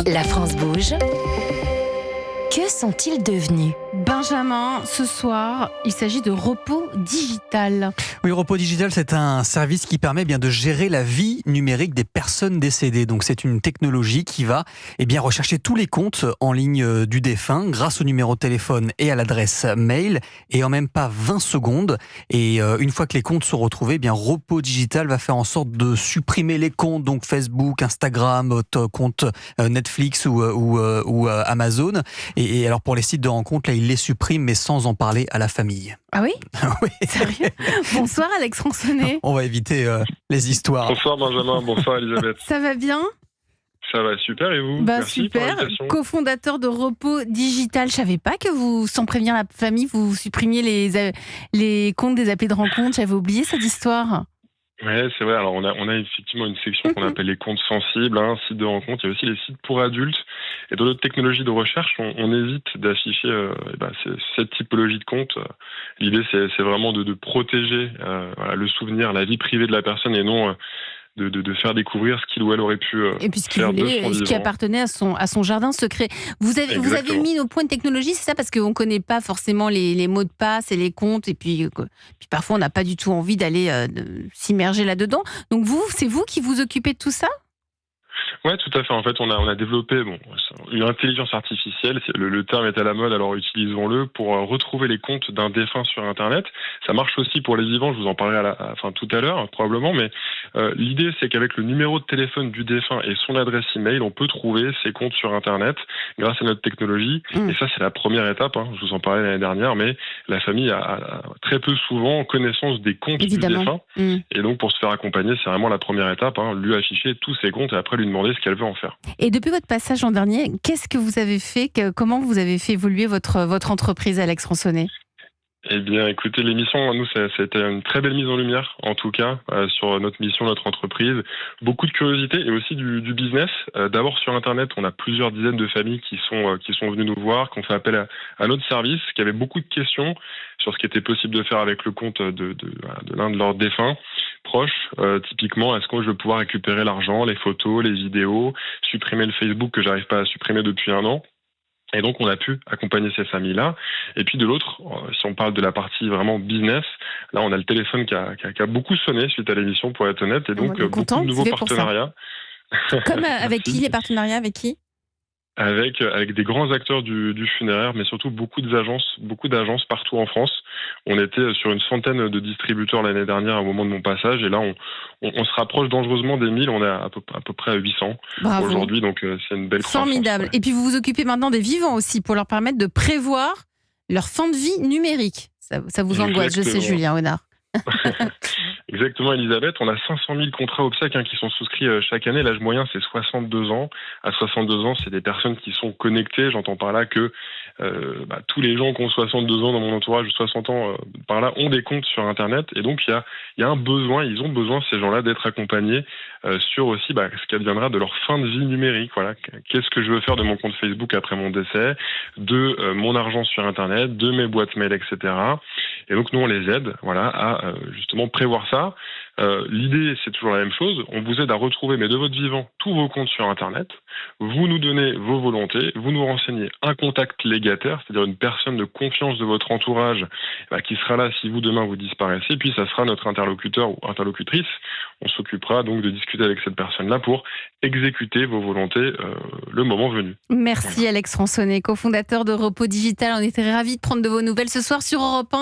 La France bouge. Que sont-ils devenus ? Benjamin, ce soir, il s'agit de Repos Digital. Oui, Repos Digital, c'est un service qui permet de gérer la vie numérique des personnes décédées. Donc, c'est une technologie qui va rechercher tous les comptes en ligne du défunt grâce au numéro de téléphone et à l'adresse mail. Et en même pas 20 secondes. Et une fois que les comptes sont retrouvés, Repos Digital va faire en sorte de supprimer les comptes, donc Facebook, Instagram, votre compte Netflix ou Amazon. Et alors, pour les sites de rencontres, là, il les supprime, mais sans en parler à la famille. Ah oui ? Oui. Sérieux ? Bonsoir Alex Ransonnet. On va éviter les histoires. Bonsoir Benjamin, bonsoir Elisabeth. Ça va bien ? Ça va super et vous ? Merci super. pour l'invitation. Cofondateur de Repos Digital. Je savais pas que vous, sans prévenir la famille, vous supprimiez les comptes des appels de rencontre. J'avais oublié cette histoire. Ouais, c'est vrai. Alors, on a effectivement une section qu'on appelle les comptes sensibles, site de rencontre. Il y a aussi les sites pour adultes. Et dans notre technologie de recherche, on évite d'afficher cette typologie de compte. L'idée, c'est vraiment de protéger le souvenir, la vie privée de la personne et non de faire découvrir ce qu'il ou elle aurait pu et puis faire de son vivant. ce qui appartenait à son jardin secret. Vous avez mis nos points de technologie, c'est ça ? Parce qu'on ne connaît pas forcément les mots de passe et les comptes. Et puis parfois, on n'a pas du tout envie d'aller s'immerger là-dedans. Donc c'est vous qui vous occupez de tout ça ? Ouais, tout à fait. En fait, on a développé une intelligence artificielle. Le terme est à la mode, alors utilisons-le pour retrouver les comptes d'un défunt sur Internet. Ça marche aussi pour les vivants. Je vous en parlerai tout à l'heure, probablement. Mais l'idée, c'est qu'avec le numéro de téléphone du défunt et son adresse email, on peut trouver ses comptes sur Internet grâce à notre technologie. Et ça, c'est la première étape. Je vous en parlais l'année dernière, mais la famille a très peu souvent connaissance des comptes du défunt. Et donc, pour se faire accompagner, c'est vraiment la première étape. Lui afficher tous ses comptes et après lui demander ce qu'elle veut en faire. Et depuis votre passage l'an dernier, qu'est-ce que vous avez fait ? Comment vous avez fait évoluer votre entreprise, Alex Ransonnet ? Eh bien, écoutez, l'émission, nous, ça a été une très belle mise en lumière, en tout cas, sur notre mission, notre entreprise. Beaucoup de curiosité et aussi du business. D'abord, sur Internet, on a plusieurs dizaines de familles qui sont venues nous voir, qui ont fait appel à notre service, qui avaient beaucoup de questions sur ce qui était possible de faire avec le compte de l'un de leurs défunts proches. Typiquement, est-ce que je vais pouvoir récupérer l'argent, les photos, les vidéos, supprimer le Facebook que j'arrive pas à supprimer depuis 1 an ? Et donc, on a pu accompagner ces familles-là. Et puis, de l'autre, si on parle de la partie vraiment business, là, on a le téléphone qui a beaucoup sonné suite à l'émission, pour être honnête. Et donc, beaucoup de nouveaux partenariats. Comme avec qui, les partenariats avec qui ? Avec des grands acteurs du funéraire, mais surtout beaucoup d'agences partout en France. On était sur une centaine de distributeurs l'année dernière au moment de mon passage, et là on se rapproche dangereusement des 1000. On est à peu près à 800 aujourd'hui, donc c'est une belle croissance. Formidable. Et puis vous vous occupez maintenant des vivants aussi, pour leur permettre de prévoir leur fin de vie numérique. Ça vous angoisse, je sais, Julien Honard. Exactement, Elisabeth. On a 500 000 contrats obsèques qui sont souscrits chaque année. L'âge moyen, c'est 62 ans. À 62 ans, c'est des personnes qui sont connectées. J'entends par là que tous les gens qui ont 62 ans dans mon entourage, 60 ans par là, ont des comptes sur Internet. Et donc, il y a un besoin, ils ont besoin, ces gens-là, d'être accompagnés sur aussi ce qu'adviendra de leur fin de vie numérique. Voilà. Qu'est-ce que je veux faire de mon compte Facebook après mon décès, de mon argent sur Internet, de mes boîtes mail, etc. Et donc, nous, on les aide à justement prévoir ça. L'idée, c'est toujours la même chose. On vous aide à retrouver, mais de votre vivant, tous vos comptes sur Internet. Vous nous donnez vos volontés. Vous nous renseignez un contact légataire, c'est-à-dire une personne de confiance de votre entourage qui sera là si vous, demain, vous disparaissez. Et puis, ça sera notre interlocuteur ou interlocutrice. On s'occupera donc de discuter avec cette personne-là pour exécuter vos volontés le moment venu. Merci Alex Ransonnet, cofondateur de Repos Digital. On était ravis de prendre de vos nouvelles ce soir sur Europe 1.